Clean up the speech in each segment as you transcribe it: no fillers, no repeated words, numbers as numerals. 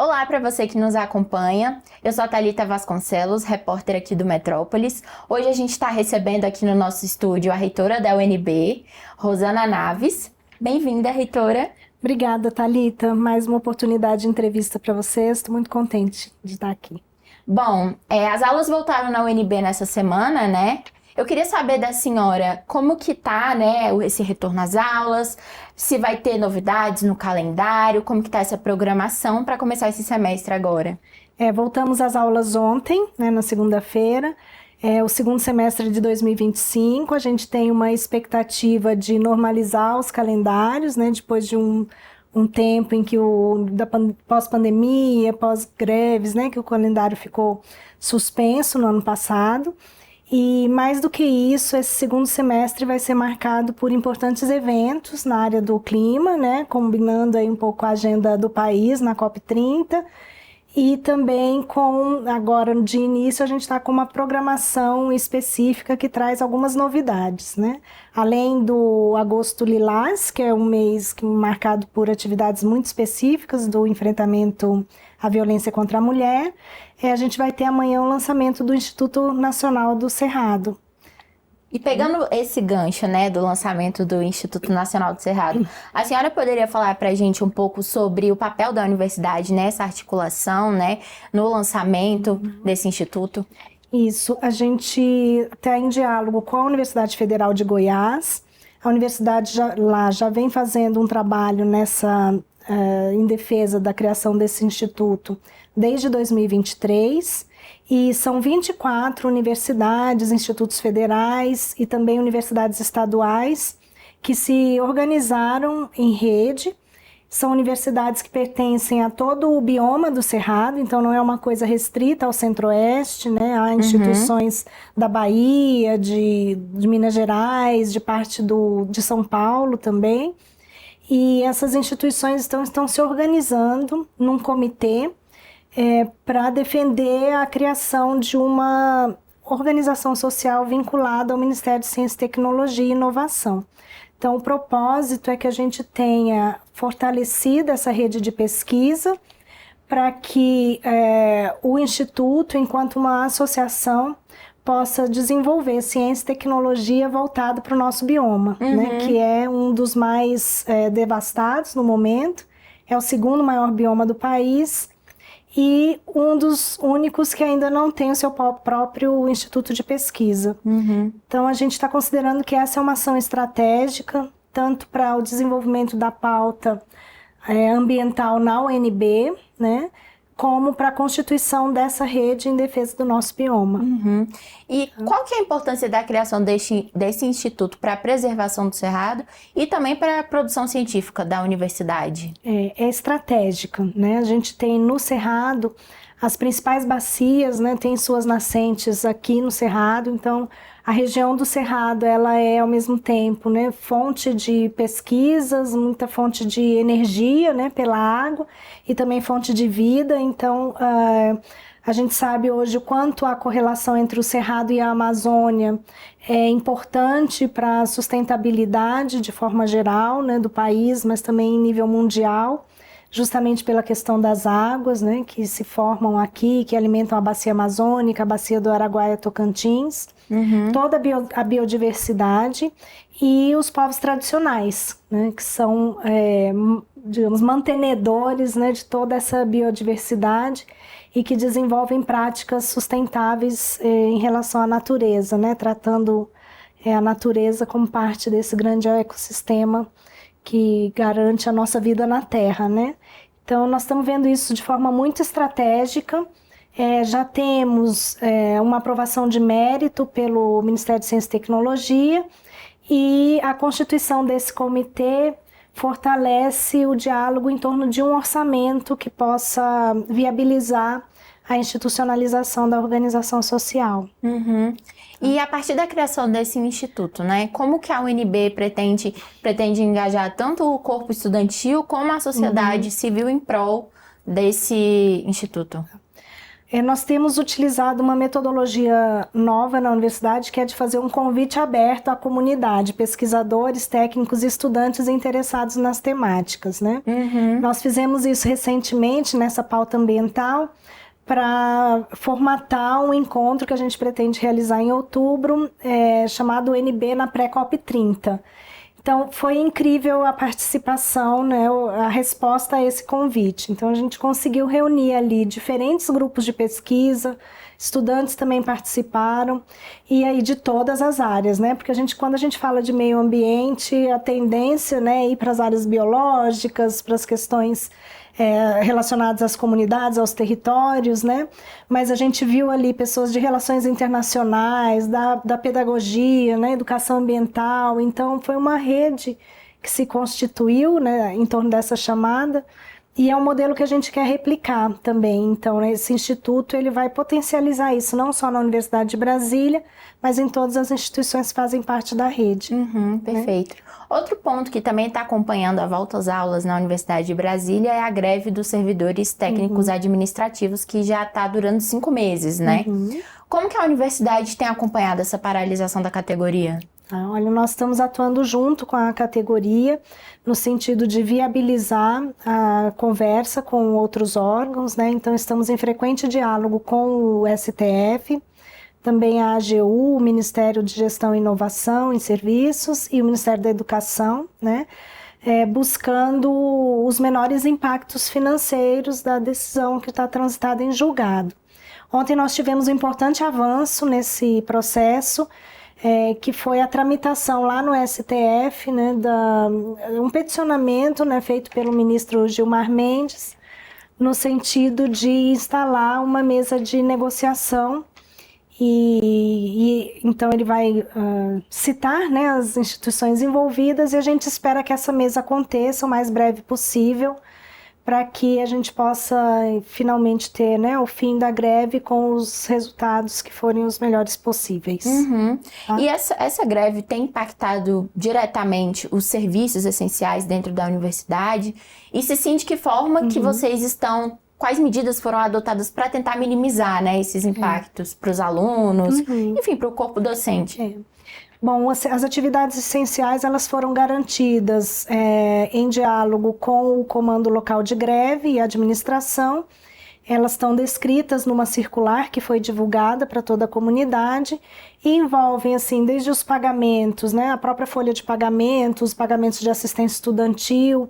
Olá para você que nos acompanha. Eu sou a Thalita Vasconcelos, repórter aqui do Metrópolis. Hoje a gente está recebendo aqui no nosso estúdio a reitora da UNB, Rosana Naves. Bem-vinda, reitora. Obrigada, Thalita. Mais uma oportunidade de entrevista para vocês. Estou muito contente de estar aqui. Bom, as aulas voltaram na UNB nessa semana, né? Eu queria saber da senhora como que tá, né, esse retorno às aulas, se vai ter novidades no calendário, como que tá essa programação para começar esse semestre agora. Voltamos às aulas ontem, né, na segunda-feira. O segundo semestre de 2025, a gente tem uma expectativa de normalizar os calendários, né, depois de um tempo em que pós-pandemia, pós-greves, né, que o calendário ficou suspenso no ano passado. E mais do que isso, esse segundo semestre vai ser marcado por importantes eventos na área do clima, né, combinando aí um pouco a agenda do país na COP30. E também agora de início, a gente está com uma programação específica que traz algumas novidades, né? Além do Agosto Lilás, que é um mês marcado por atividades muito específicas do enfrentamento à violência contra a mulher, a gente vai ter amanhã o lançamento do Instituto Nacional do Cerrado. E pegando esse gancho, né, do lançamento do Instituto Nacional do Cerrado, a senhora poderia falar para a gente um pouco sobre o papel da universidade nessa articulação, né, no lançamento desse instituto? Isso, a gente está em diálogo com a Universidade Federal de Goiás. A universidade já vem fazendo um trabalho em defesa da criação desse instituto desde 2023. E são 24 universidades, institutos federais e também universidades estaduais que se organizaram em rede. São universidades que pertencem a todo o bioma do Cerrado, então não é uma coisa restrita ao Centro-Oeste, né? Há instituições da Bahia, de Minas Gerais, de parte de São Paulo também. E essas instituições estão se organizando num comitê para defender a criação de uma organização social vinculada ao Ministério de Ciência, Tecnologia e Inovação. Então, o propósito é que a gente tenha fortalecido essa rede de pesquisa para que o Instituto, enquanto uma associação, possa desenvolver ciência e tecnologia voltada para o nosso bioma, né, que é um dos mais devastados no momento, é o segundo maior bioma do país, e um dos únicos que ainda não tem o seu próprio instituto de pesquisa. Então, a gente está considerando que essa é uma ação estratégica, tanto para o desenvolvimento da pauta ambiental na UNB, né, como para a constituição dessa rede em defesa do nosso bioma. E qual que é a importância da criação desse instituto para a preservação do Cerrado e também para a produção científica da universidade? É estratégica, né? A gente tem no Cerrado as principais bacias, né? Tem suas nascentes aqui no Cerrado, então a região do Cerrado ela é ao mesmo tempo, né, fonte de pesquisas, muita fonte de energia, né, pela água e também fonte de vida. Então a gente sabe hoje o quanto a correlação entre o Cerrado e a Amazônia é importante para a sustentabilidade de forma geral, né, do país, mas também em nível mundial, justamente pela questão das águas, né, que se formam aqui, que alimentam a bacia amazônica, a bacia do Araguaia-Tocantins, toda a biodiversidade e os povos tradicionais, né, que são, digamos, mantenedores, né, de toda essa biodiversidade e que desenvolvem práticas sustentáveis em relação à natureza, né, tratando a natureza como parte desse grande ecossistema que garante a nossa vida na Terra, né? Então, nós estamos vendo isso de forma muito estratégica. Já temos uma aprovação de mérito pelo Ministério de Ciência e Tecnologia e a constituição desse comitê fortalece o diálogo em torno de um orçamento que possa viabilizar a institucionalização da organização social. E a partir da criação desse instituto, né, como que a UNB pretende engajar tanto o corpo estudantil como a sociedade civil em prol desse instituto? Nós temos utilizado uma metodologia nova na universidade, que é de fazer um convite aberto à comunidade, pesquisadores, técnicos e estudantes interessados nas temáticas, né? Nós fizemos isso recentemente nessa pauta ambiental, para formatar um encontro que a gente pretende realizar em outubro, chamado UNB na Pré-COP 30. Então, foi incrível a participação, né, a resposta a esse convite. Então, a gente conseguiu reunir ali diferentes grupos de pesquisa, estudantes também participaram, e aí de todas as áreas, né? Porque quando a gente fala de meio ambiente, a tendência, né, é ir para as áreas biológicas, para as questões relacionadas às comunidades, aos territórios, né? Mas a gente viu ali pessoas de relações internacionais, da pedagogia, né, educação ambiental. Então, foi uma rede que se constituiu, né, em torno dessa chamada, e é um modelo que a gente quer replicar também. Então, né, esse instituto ele vai potencializar isso, não só na Universidade de Brasília, mas em todas as instituições que fazem parte da rede. Perfeito. Né? Outro ponto que também está acompanhando a volta às aulas na Universidade de Brasília é a greve dos servidores técnicos administrativos, que já está durando 5 meses, né? Como que a universidade tem acompanhado essa paralisação da categoria? Olha, nós estamos atuando junto com a categoria no sentido de viabilizar a conversa com outros órgãos, né? Então, estamos em frequente diálogo com o STF, também a AGU, o Ministério de Gestão e Inovação em Serviços e o Ministério da Educação, né? Buscando os menores impactos financeiros da decisão que está transitada em julgado. Ontem nós tivemos um importante avanço nesse processo, que foi a tramitação lá no STF, né, um peticionamento, né, feito pelo ministro Gilmar Mendes, no sentido de instalar uma mesa de negociação. Então ele vai citar, né, as instituições envolvidas, e a gente espera que essa mesa aconteça o mais breve possível, para que a gente possa finalmente ter, né, o fim da greve com os resultados que forem os melhores possíveis. Tá? E essa greve tem impactado diretamente os serviços essenciais dentro da universidade? E se sim, de que forma que vocês estão... Quais medidas foram adotadas para tentar minimizar, né, esses impactos para os alunos, enfim, para o corpo docente? Bom, as atividades essenciais elas foram garantidas em diálogo com o Comando Local de Greve e a administração. Elas estão descritas numa circular que foi divulgada para toda a comunidade e envolvem, assim, desde os pagamentos, né, a própria folha de pagamento, os pagamentos de assistência estudantil,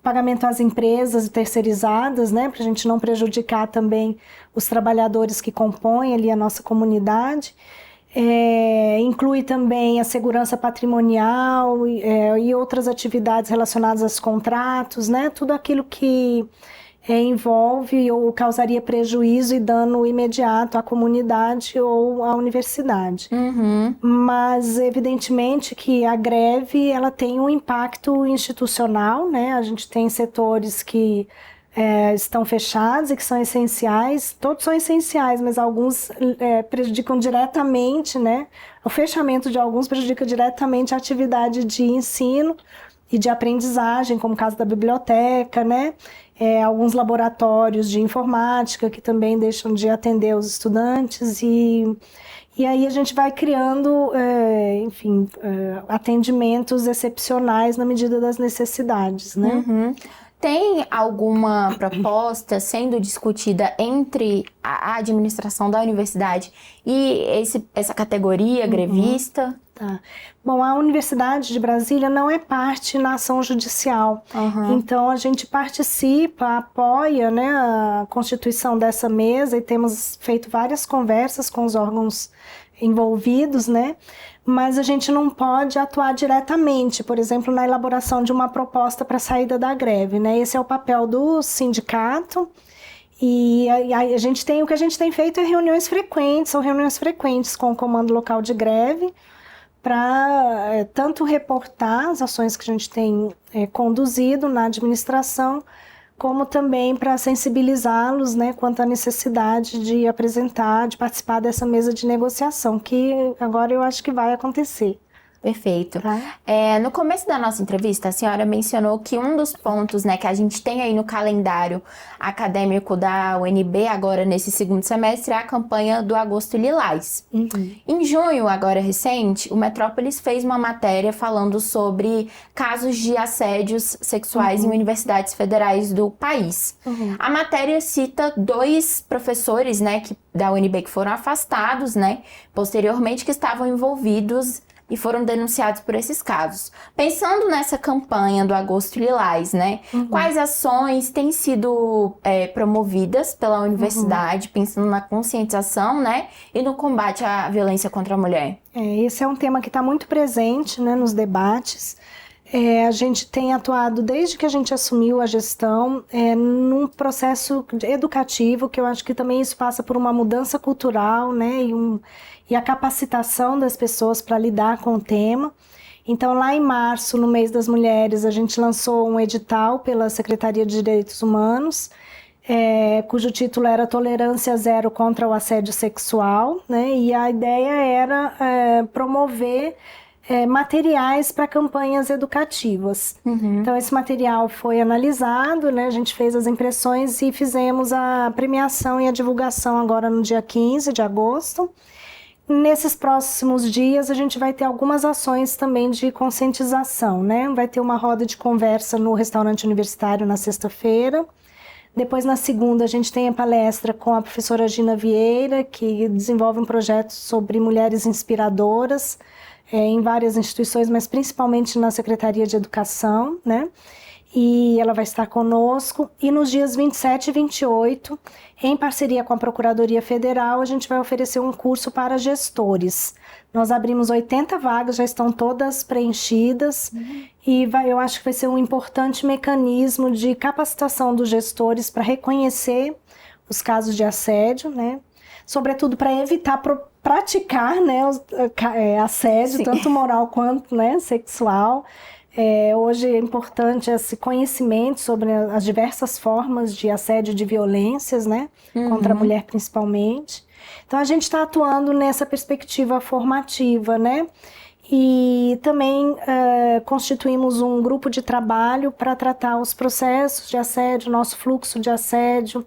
pagamento às empresas terceirizadas, né, para a gente não prejudicar também os trabalhadores que compõem ali a nossa comunidade. Inclui também a segurança patrimonial e outras atividades relacionadas aos contratos, né, tudo aquilo que envolve ou causaria prejuízo e dano imediato à comunidade ou à universidade. Mas, evidentemente, que a greve ela tem um impacto institucional, né? A gente tem setores que estão fechados e que são essenciais. Todos são essenciais, mas alguns prejudicam diretamente, né? O fechamento de alguns prejudica diretamente a atividade de ensino e de aprendizagem, como o caso da biblioteca, né? Alguns laboratórios de informática que também deixam de atender os estudantes e aí a gente vai criando, enfim, atendimentos excepcionais na medida das necessidades, né? Tem alguma proposta sendo discutida entre a administração da universidade e essa categoria grevista? Tá. Bom, a Universidade de Brasília não é parte na ação judicial. Então, a gente participa, apoia, né, a constituição dessa mesa e temos feito várias conversas com os órgãos envolvidos, né? Mas a gente não pode atuar diretamente, por exemplo, na elaboração de uma proposta para a saída da greve, né? Esse é o papel do sindicato. E o que a gente tem feito é reuniões frequentes com o Comando Local de Greve, para tanto reportar as ações que a gente tem conduzido na administração, como também para sensibilizá-los, né, quanto à necessidade de participar dessa mesa de negociação, que agora eu acho que vai acontecer. Perfeito. Tá? No começo da nossa entrevista, a senhora mencionou que um dos pontos, né, que a gente tem aí no calendário acadêmico da UNB agora nesse segundo semestre é a campanha do Agosto Lilás. Em junho, agora recente, o Metrópolis fez uma matéria falando sobre casos de assédios sexuais em universidades federais do país. A matéria cita 2 professores, né, da UNB que foram afastados, né, posteriormente que estavam envolvidos e foram denunciados por esses casos. Pensando nessa campanha do Agosto Lilás, né? Quais ações têm sido promovidas pela universidade, pensando na conscientização, né? E no combate à violência contra a mulher? Esse é um tema que está muito presente, né, nos debates. A gente tem atuado desde que a gente assumiu a gestão num processo educativo, que eu acho que também isso passa por uma mudança cultural, né, e a capacitação das pessoas para lidar com o tema. Então, lá em março, no mês das mulheres, a gente lançou um edital pela Secretaria de Direitos Humanos, cujo título era Tolerância Zero contra o Assédio Sexual, né, e a ideia era promover materiais para campanhas educativas. Então, esse material foi analisado, né? A gente fez as impressões e fizemos a premiação e a divulgação agora no dia 15 de agosto. Nesses próximos dias, a gente vai ter algumas ações também de conscientização, né? Vai ter uma roda de conversa no restaurante universitário na sexta-feira. Depois, na segunda, a gente tem a palestra com a professora Gina Vieira, que desenvolve um projeto sobre mulheres inspiradoras, em várias instituições, mas principalmente na Secretaria de Educação, né? E ela vai estar conosco. E nos dias 27 e 28, em parceria com a Procuradoria Federal, a gente vai oferecer um curso para gestores. Nós abrimos 80 vagas, já estão todas preenchidas, e eu acho que vai ser um importante mecanismo de capacitação dos gestores para reconhecer os casos de assédio, né? Sobretudo para evitar praticar, né, assédio, tanto moral quanto, né, sexual. Hoje é importante esse conhecimento sobre as diversas formas de assédio e de violências, né, contra a mulher principalmente. Então, a gente está atuando nessa perspectiva formativa, né, e também constituímos um grupo de trabalho para tratar os processos de assédio, nosso fluxo de assédio,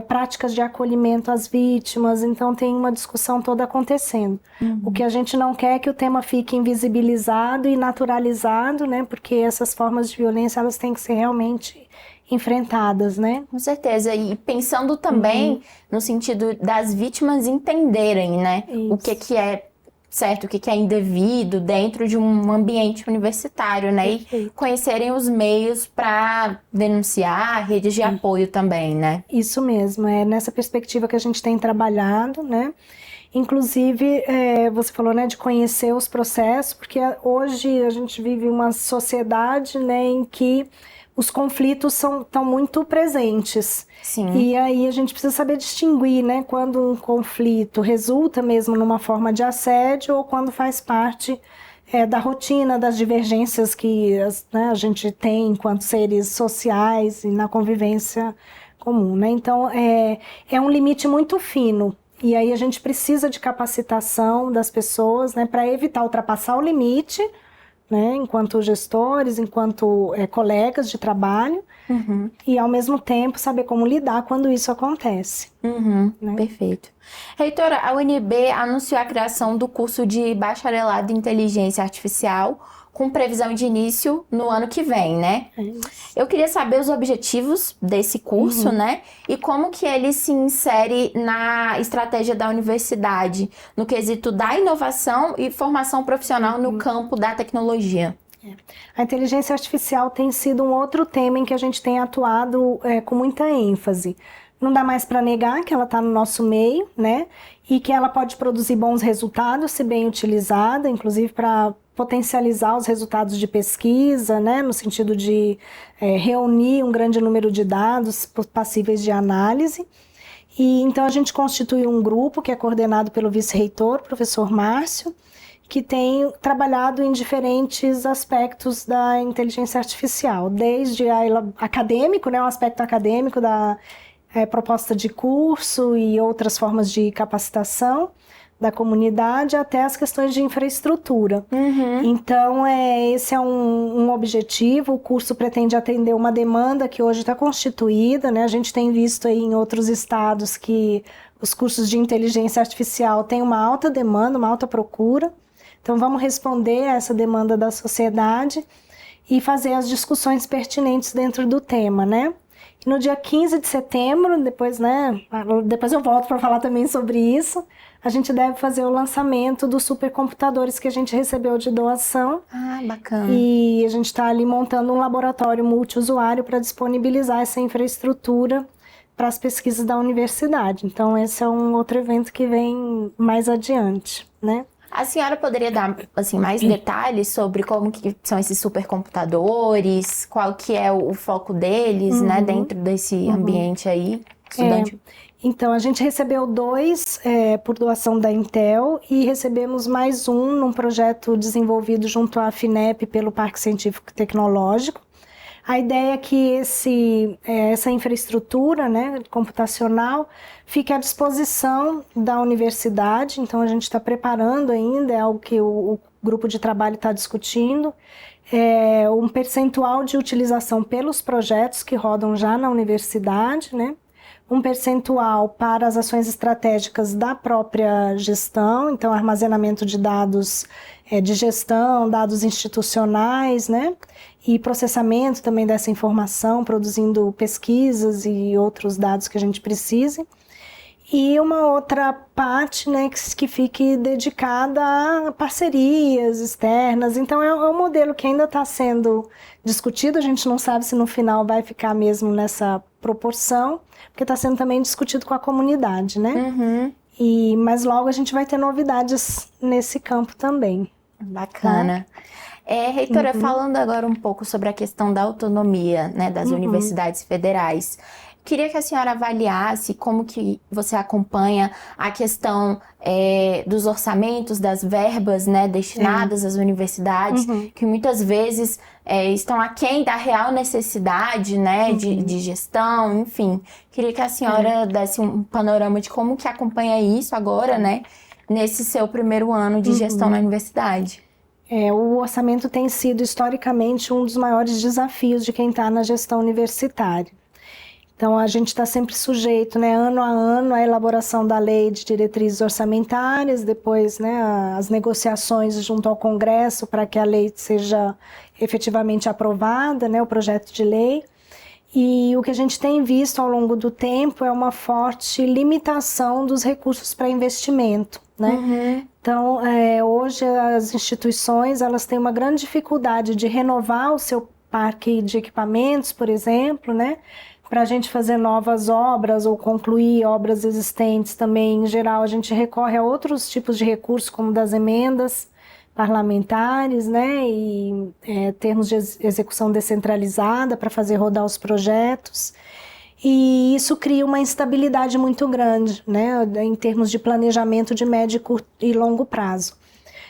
práticas de acolhimento às vítimas. Então tem uma discussão toda acontecendo. O que a gente não quer é que o tema fique invisibilizado e naturalizado, né? Porque essas formas de violência, elas têm que ser realmente enfrentadas, né? Com certeza. E pensando também no sentido das vítimas entenderem, né? Isso. O que é certo, o que é indevido dentro de um ambiente universitário, né? Perfeito. E conhecerem os meios para denunciar, redes de apoio também, né? Isso mesmo, é nessa perspectiva que a gente tem trabalhado, né? Inclusive, você falou, né, de conhecer os processos, porque hoje a gente vive uma sociedade, né, em que os conflitos estão muito presentes. Sim. E aí a gente precisa saber distinguir, né, quando um conflito resulta mesmo numa forma de assédio ou quando faz parte da rotina, das divergências que né, a gente tem enquanto seres sociais e na convivência comum, né? Então, é um limite muito fino. E aí a gente precisa de capacitação das pessoas, né, para evitar ultrapassar o limite, né, enquanto gestores, enquanto colegas de trabalho, e ao mesmo tempo saber como lidar quando isso acontece. Né? Perfeito. Reitora, a UNB anunciou a criação do curso de bacharelado em inteligência artificial com previsão de início no ano que vem, né? Eu queria saber os objetivos desse curso, né? E como que ele se insere na estratégia da universidade, no quesito da inovação e formação profissional no campo da tecnologia. A inteligência artificial tem sido um outro tema em que a gente tem atuado com muita ênfase. Não dá mais para negar que ela está no nosso meio, né? E que ela pode produzir bons resultados se bem utilizada, inclusive para potencializar os resultados de pesquisa, né? No sentido de reunir um grande número de dados passíveis de análise. E então a gente constituiu um grupo que é coordenado pelo vice-reitor, professor Márcio, que tem trabalhado em diferentes aspectos da inteligência artificial, desde acadêmico, né, o aspecto acadêmico da proposta de curso e outras formas de capacitação, da comunidade até as questões de infraestrutura. Então, esse é um objetivo. O curso pretende atender uma demanda que hoje está constituída, né? A gente tem visto aí em outros estados que os cursos de inteligência artificial têm uma alta demanda, uma alta procura. Então, vamos responder a essa demanda da sociedade e fazer as discussões pertinentes dentro do tema, né? E no dia 15 de setembro, depois eu volto para falar também sobre isso, a gente deve fazer o lançamento dos supercomputadores que a gente recebeu de doação. Ah, bacana. E a gente está ali montando um laboratório multiusuário para disponibilizar essa infraestrutura para as pesquisas da universidade. Então, esse é um outro evento que vem mais adiante, né? A senhora poderia dar assim, mais detalhes sobre como que são esses supercomputadores, qual que é o foco deles, né, dentro desse ambiente aí, estudante? Então, a gente recebeu 2 por doação da Intel e recebemos mais um num projeto desenvolvido junto à FINEP pelo Parque Científico e Tecnológico. A ideia é que essa infraestrutura, né, computacional fique à disposição da universidade. Então, a gente está preparando ainda, é algo que o grupo de trabalho está discutindo, um percentual de utilização pelos projetos que rodam já na universidade, né? Um percentual para as ações estratégicas da própria gestão, então armazenamento de dados de gestão, dados institucionais, né? E processamento também dessa informação, produzindo pesquisas e outros dados que a gente precise. E uma outra parte, né, que fique dedicada a parcerias externas. Então, é um modelo que ainda está sendo discutido. A gente não sabe se no final vai ficar mesmo nessa proporção, porque está sendo também discutido com a comunidade, né? Mas logo a gente vai ter novidades nesse campo também. Bacana. Reitora, falando agora um pouco sobre a questão da autonomia, né, das universidades federais, queria que a senhora avaliasse como que você acompanha a questão dos orçamentos, das verbas, né, destinadas às universidades, que muitas vezes estão aquém da real necessidade, né, de gestão, enfim. Queria que a senhora desse um panorama de como que acompanha isso agora, né, nesse seu primeiro ano de gestão na universidade. O orçamento tem sido, historicamente, um dos maiores desafios de quem está na gestão universitária. Então, a gente está sempre sujeito, né, ano a ano, à elaboração da lei de diretrizes orçamentárias, depois, né, as negociações junto ao Congresso para que a lei seja efetivamente aprovada, né, o projeto de lei. E o que a gente tem visto ao longo do tempo é uma forte limitação dos recursos para investimento, né? Então, hoje as instituições, elas têm uma grande dificuldade de renovar o seu parque de equipamentos, por exemplo, né? Para a gente fazer novas obras ou concluir obras existentes também, em geral, a gente recorre a outros tipos de recursos, como das emendas parlamentares, né, e termos de execução descentralizada para fazer rodar os projetos. E isso cria uma instabilidade muito grande, né, em termos de planejamento de médio, curto e longo prazo.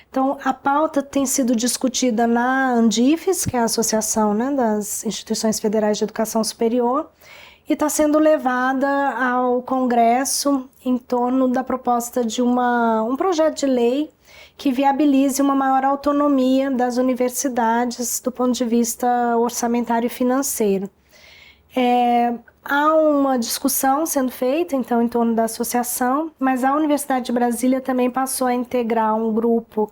Então, a pauta tem sido discutida na Andifes, que é a Associação, né, das Instituições Federais de Educação Superior, e está sendo levada ao Congresso em torno da proposta de um projeto de lei que viabilize uma maior autonomia das universidades do ponto de vista orçamentário e financeiro. Há uma discussão sendo feita, então, em torno da associação, mas a Universidade de Brasília também passou a integrar um grupo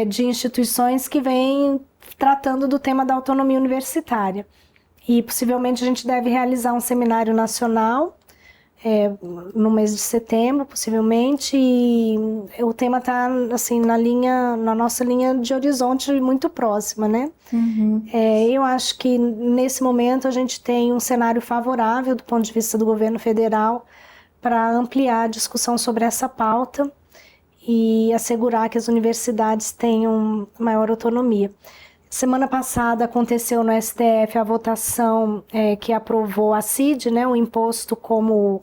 de instituições que vem tratando do tema da autonomia universitária. E, possivelmente, a gente deve realizar um seminário nacional no mês de setembro, possivelmente, e o tema está assim, na nossa linha de horizonte muito próxima, né? Eu acho que nesse momento a gente tem um cenário favorável do ponto de vista do governo federal para ampliar a discussão sobre essa pauta e assegurar que as universidades tenham maior autonomia. Semana passada aconteceu no STF a votação que aprovou a CID, né, o imposto como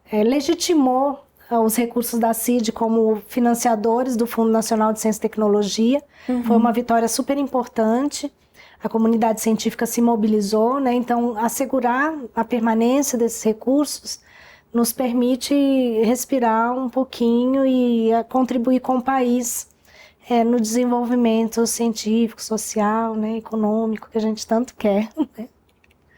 legitimou os recursos da CID como financiadores do Fundo Nacional de Ciência e Tecnologia. Foi uma vitória super importante. A comunidade científica se mobilizou, né? Então, assegurar a permanência desses recursos nos permite respirar um pouquinho e contribuir com o país no desenvolvimento científico, social, né, econômico, que a gente tanto quer.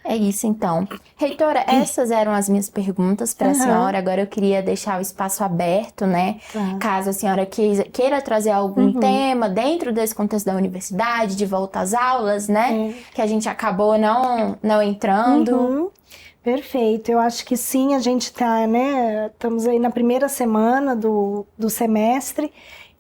É isso, então. Reitora, essas eram as minhas perguntas para a senhora. Agora eu queria deixar o espaço aberto, né? Tá. Caso a senhora queira trazer algum tema dentro desse contexto da universidade, de volta às aulas, né? Que a gente acabou não entrando. Perfeito. Eu acho que sim, a gente está, né? Estamos aí na primeira semana do semestre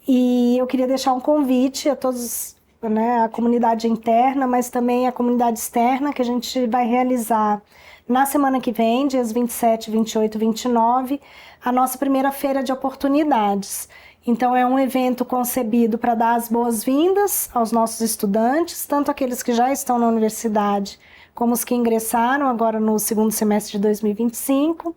e eu queria deixar um convite a todos, né, a comunidade interna, mas também a comunidade externa, que a gente vai realizar na semana que vem, dias 27, 28 e 29, a nossa primeira feira de oportunidades. Então, é um evento concebido para dar as boas-vindas aos nossos estudantes, tanto aqueles que já estão na universidade, como os que ingressaram agora no segundo semestre de 2025.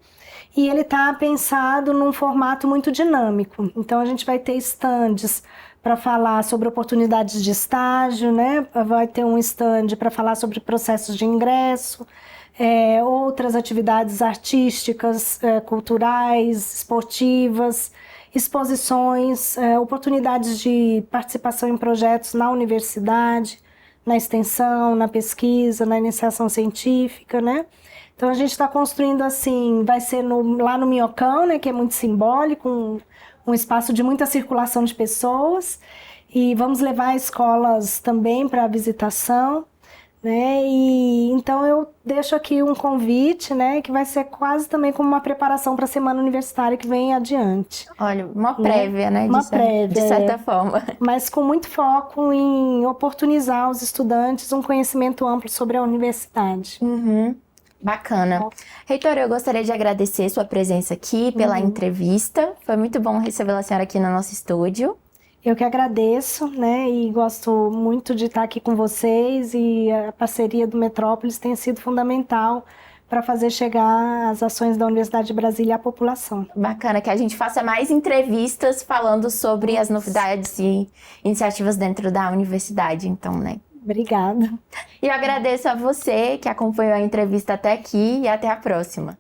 E ele está pensado num formato muito dinâmico. Então, a gente vai ter estandes para falar sobre oportunidades de estágio, né? Vai ter um stand para falar sobre processos de ingresso, outras atividades artísticas, culturais, esportivas, exposições, oportunidades de participação em projetos na universidade, na extensão, na pesquisa, na iniciação científica, né? Então a gente está construindo assim, vai ser lá no Minhocão, né, que é muito simbólico, um espaço de muita circulação de pessoas, e vamos levar escolas também para a visitação, né? E então eu deixo aqui um convite, né, que vai ser quase também como uma preparação para a semana universitária que vem adiante. Olha, uma prévia, né? Uma prévia, de certa forma. Mas com muito foco em oportunizar aos estudantes um conhecimento amplo sobre a universidade. Bacana. Reitora, eu gostaria de agradecer sua presença aqui pela entrevista. Foi muito bom receber a senhora aqui no nosso estúdio. Eu que agradeço, né, e gosto muito de estar aqui com vocês, e a parceria do Metrópolis tem sido fundamental para fazer chegar as ações da Universidade de Brasília à população. Bacana, que a gente faça mais entrevistas falando sobre as novidades e iniciativas dentro da universidade, então, né? Obrigada. E eu agradeço a você que acompanhou a entrevista até aqui e até a próxima.